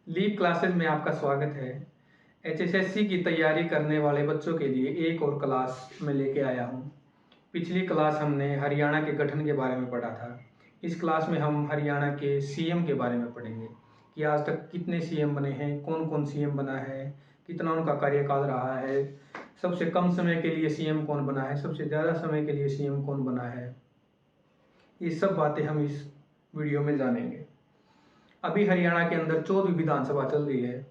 Leap classes में आपका स्वागत है। एचएसएससी की तैयारी करने वाले बच्चों के लिए एक और क्लास में लेके आया हूँ। पिछली क्लास हमने हरियाणा के गठन के बारे में पढ़ा था। इस क्लास में हम हरियाणा के सीएम के बारे में पढ़ेंगे कि आज तक कितने सीएम बने हैं, कौन कौन सीएम बना है, कितना उनका कार्यकाल रहा है, सबसे कम समय के लिए सीएम कौन बना है, सबसे ज़्यादा समय के लिए सीएम कौन बना है। ये सब बातें हम इस वीडियो में जानेंगे। अभी हरियाणा के अंदर 14वीं विधानसभा चल रही है,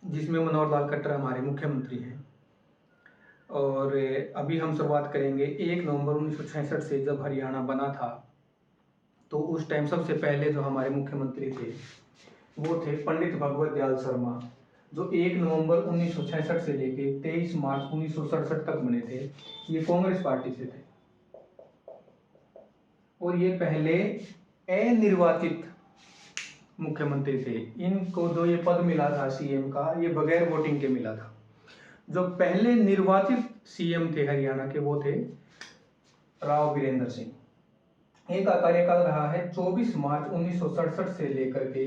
जिसमें मनोहर लाल खट्टर हमारे मुख्यमंत्री हैं। और अभी हम शुरुआत करेंगे 1 नवंबर 1966 से। जब हरियाणा बना था तो उस टाइम सबसे पहले जो हमारे मुख्यमंत्री थे वो थे पंडित भगवत दयाल शर्मा, जो 1 नवंबर 1966 से लेके 23 मार्च 1967 तक बने थे। ये कांग्रेस पार्टी से थे और ये पहले अनिर्वाचित मुख्यमंत्री थे। इनको जो ये पद मिला था सीएम का, ये बगैर वोटिंग के मिला था। जो पहले निर्वाचित सीएम थे हरियाणा के वो थे राव वीरेंद्र सिंह। इनका कार्यकाल रहा है 24 मार्च 1967 से लेकर के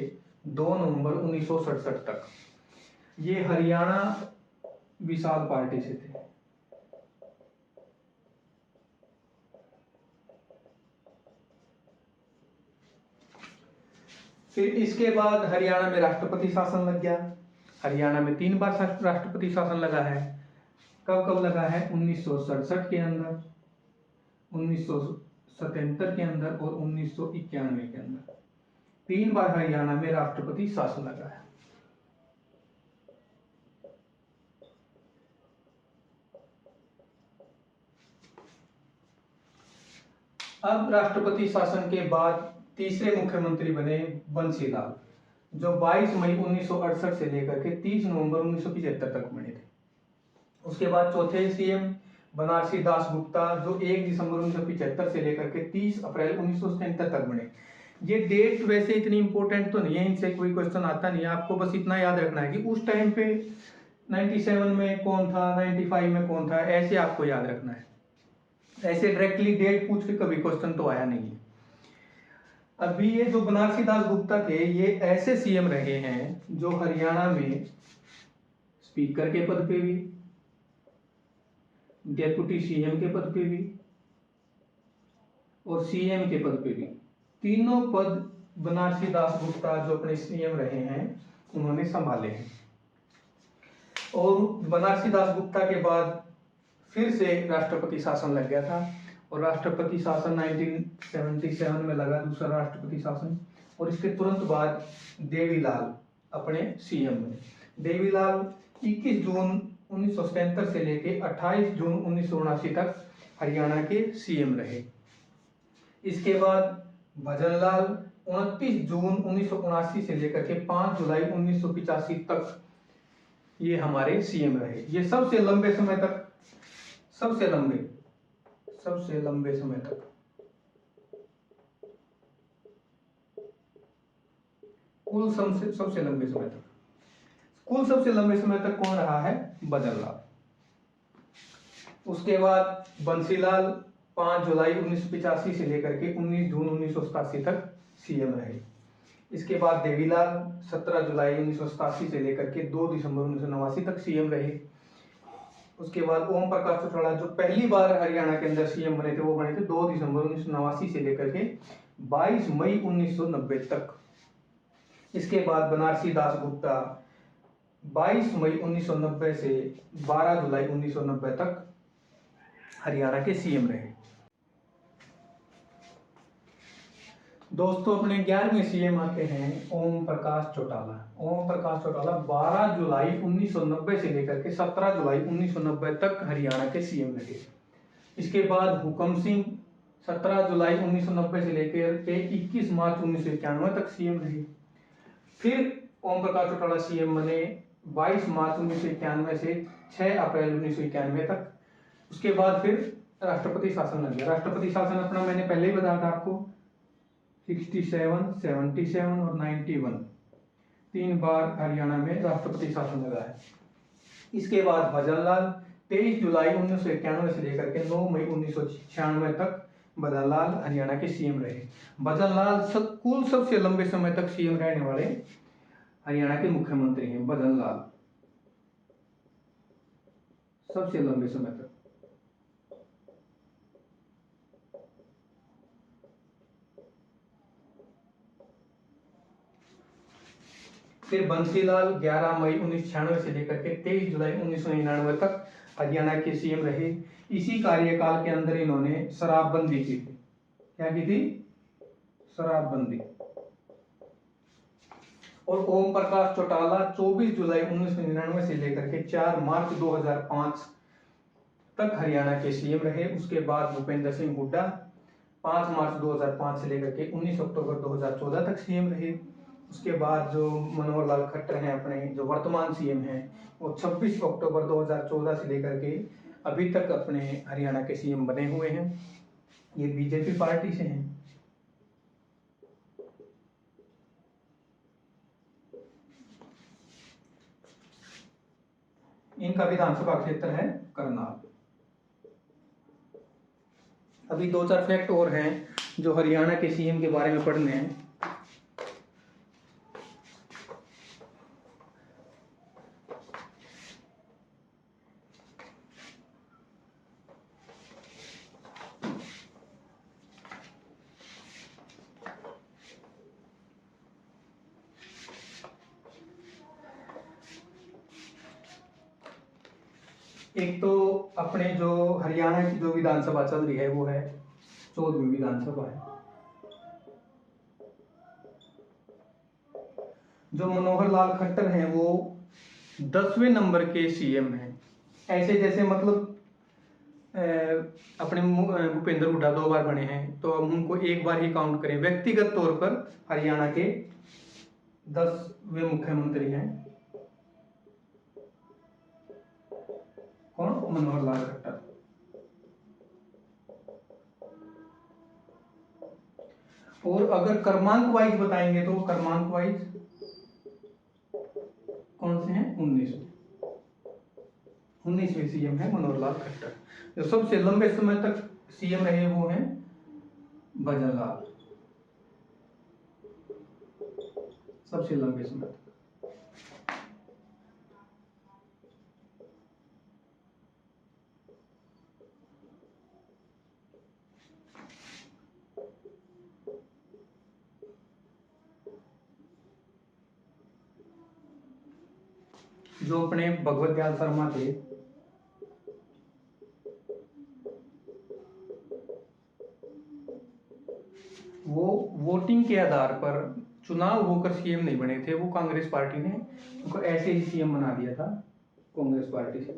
2 नवंबर 1967 तक। ये हरियाणा विशाल पार्टी से थे। फिर इसके बाद हरियाणा में राष्ट्रपति शासन लग गया। हरियाणा में 3 बार राष्ट्रपति शासन लगा है। कब कब लगा है? 1967 के अंदर, 1977 के अंदर और 1991 के अंदर। 3 बार हरियाणा में राष्ट्रपति शासन लगा है। अब राष्ट्रपति शासन के बाद तीसरे मुख्यमंत्री बने बंसीलाल, जो 22 मई 1968 से लेकर के 30 नवंबर 1975 तक बने थे। उसके बाद चौथे सीएम बनारसी दास गुप्ता, जो 1 दिसंबर 1975 से लेकर के 30 अप्रैल 1977 तक बने। ये डेट वैसे इतनी इंपॉर्टेंट तो नहीं है, इनसे कोई क्वेश्चन आता नहीं है। आपको बस इतना याद रखना है कि उस टाइम पे 97 में कौन था, 95 में कौन था, ऐसे आपको याद रखना है। ऐसे डायरेक्टली डेट पूछ के कभी क्वेश्चन तो आया नहीं है। अभी ये जो बनारसी दास गुप्ता थे, ये ऐसे सीएम रहे हैं जो हरियाणा में स्पीकर के पद पे भी, डेप्यूटी सीएम के पद पे भी और सीएम के पद पे भी, तीनों पद बनारसी दास गुप्ता जो अपने सीएम रहे हैं उन्होंने संभाले हैं। और बनारसी दास गुप्ता के बाद फिर से राष्ट्रपति शासन लग गया था और राष्ट्रपति शासन 1977 में लगा, दूसरा राष्ट्रपति शासन। और इसके तुरंत बाद देवीलाल अपने सीएम बने। देवीलाल 21 जून 1977 से लेके 28 जून 1979 तक हरियाणा के सीएम रहे। इसके बाद भजनलाल 29 जून 1979 से लेकर के 5 जुलाई 1985 तक ये हमारे सीएम रहे। ये सबसे लंबे समय तक, सबसे लंबे समय तक, कुल सबसे लंबे समय तक कौन रहा है? भजनलाल। उसके बाद बंसीलाल 5 जुलाई 1985 से लेकर के 19 जून 1987 तक सीएम रहे। इसके बाद देवीलाल 17 जुलाई 1987 से लेकर के 2 दिसंबर 1989 तक सीएम रहे। उसके बाद ओम प्रकाश चौटाला, जो पहली बार हरियाणा के अंदर सीएम बने थे, वो बने थे 2 दिसंबर 1989 से लेकर के 22 मई 1990 तक। इसके बाद बनारसी दास गुप्ता 22 मई 1990 से 12 जुलाई 1990 तक हरियाणा के सीएम रहे। दोस्तों, अपने 11वें सीएम आते हैं ओम प्रकाश चौटाला। ओम प्रकाश चौटाला 12 जुलाई 1990 से लेकर के 17 जुलाई 1990 तक हरियाणा के सीएम रहे। इसके बाद हुकम सिंह 17 जुलाई 1990 से लेकर के 21 मार्च 1991 तक सीएम रहे। फिर ओम प्रकाश चौटाला सीएम बने 22 मार्च 1991 से 6 अप्रैल 1991 तक। उसके बाद फिर राष्ट्रपति शासन लग गया। राष्ट्रपति शासन अपना मैंने पहले ही बताया था आपको, 67, 77 और 91, 3 बार हरियाणा में राष्ट्रपति शासन लगा है। इसके बाद भजनलाल 23 जुलाई 1991 से लेकर के 9 मई 1996 तक भजनलाल हरियाणा के सीएम रहे। भजनलाल कुल सबसे लंबे समय तक सीएम रहने वाले हरियाणा के मुख्यमंत्री हैं भजन लाल, सबसे लंबे समय तक। फिर बंसीलाल 11 मई 1996 से लेकर के 23 जुलाई 1999 तक हरियाणा के सीएम रहे। इसी कार्यकाल के अंदर इन्होंने शराबबंदी की थी। क्या की थी? शराबबंदी। और ओम प्रकाश चौटाला 24 जुलाई 1999 से लेकर के 4 मार्च 2005 तक हरियाणा के सीएम रहे। उसके बाद भूपेंद्र सिंह हुड्डा 5 मार्च 2005 से लेकर के 19 अक्टूबर 2014 तक सीएम रहे। उसके बाद जो मनोहर लाल खट्टर हैं अपने जो वर्तमान सीएम हैं, वो 26 अक्टूबर 2014 से लेकर के अभी तक अपने हरियाणा के सीएम बने हुए हैं। ये बीजेपी पार्टी से हैं। इनका विधानसभा क्षेत्र है करनाल। अभी 2-4 फैक्ट और हैं जो हरियाणा के सीएम के बारे में पढ़ने हैं। एक तो अपने जो हरियाणा की जो विधानसभा चल रही है वो है 14वीं विधानसभा है। जो मनोहर लाल खट्टर हैं वो 10वें नंबर के सीएम हैं। ऐसे जैसे मतलब अपने भूपेंद्र हुड्डा 2 बार बने हैं, तो हम उनको एक बार ही काउंट करें। व्यक्तिगत तौर पर हरियाणा के 10वें मुख्यमंत्री हैं। कौन? मनोहर लाल खट्टर। और अगर क्रमांक वाइज बताएंगे तो क्रमांक वाइज कौन से हैं? 19वें सीएम है मनोहर लाल खट्टर। जो सबसे लंबे समय तक सीएम रहे वो हैं भजन लाल, सबसे लंबे समय तक। जो अपने भगवत दयाल शर्मा थे, वो वोटिंग के आधार पर चुनाव होकर सीएम नहीं बने थे। वो कांग्रेस पार्टी ने उनको ऐसे ही सीएम बना दिया था, कांग्रेस पार्टी से।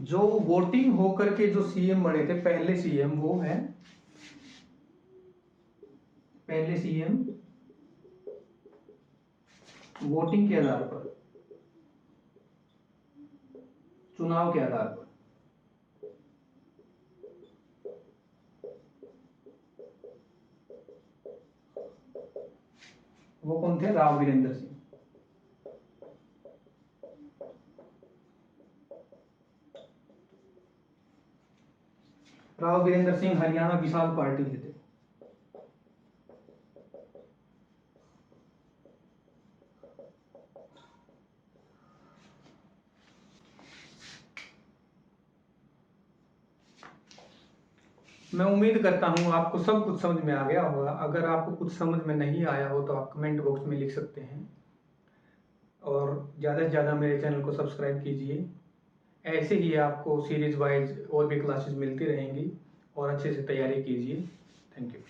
जो वोटिंग होकर के जो सीएम बने थे पहले सीएम, वो है पहले सीएम वोटिंग के आधार पर, चुनाव के आधार पर। वो कौन थे? राव वीरेंद्र सिंह। राव वीरेंद्र सिंह हरियाणा विशाल पार्टी के थे। मैं उम्मीद करता हूँ आपको सब कुछ समझ में आ गया होगा। अगर आपको कुछ समझ में नहीं आया हो तो आप कमेंट बॉक्स में लिख सकते हैं। और ज़्यादा से ज़्यादा मेरे चैनल को सब्सक्राइब कीजिए। ऐसे ही आपको सीरीज वाइज और भी क्लासेस मिलती रहेंगी और अच्छे से तैयारी कीजिए। Thank you.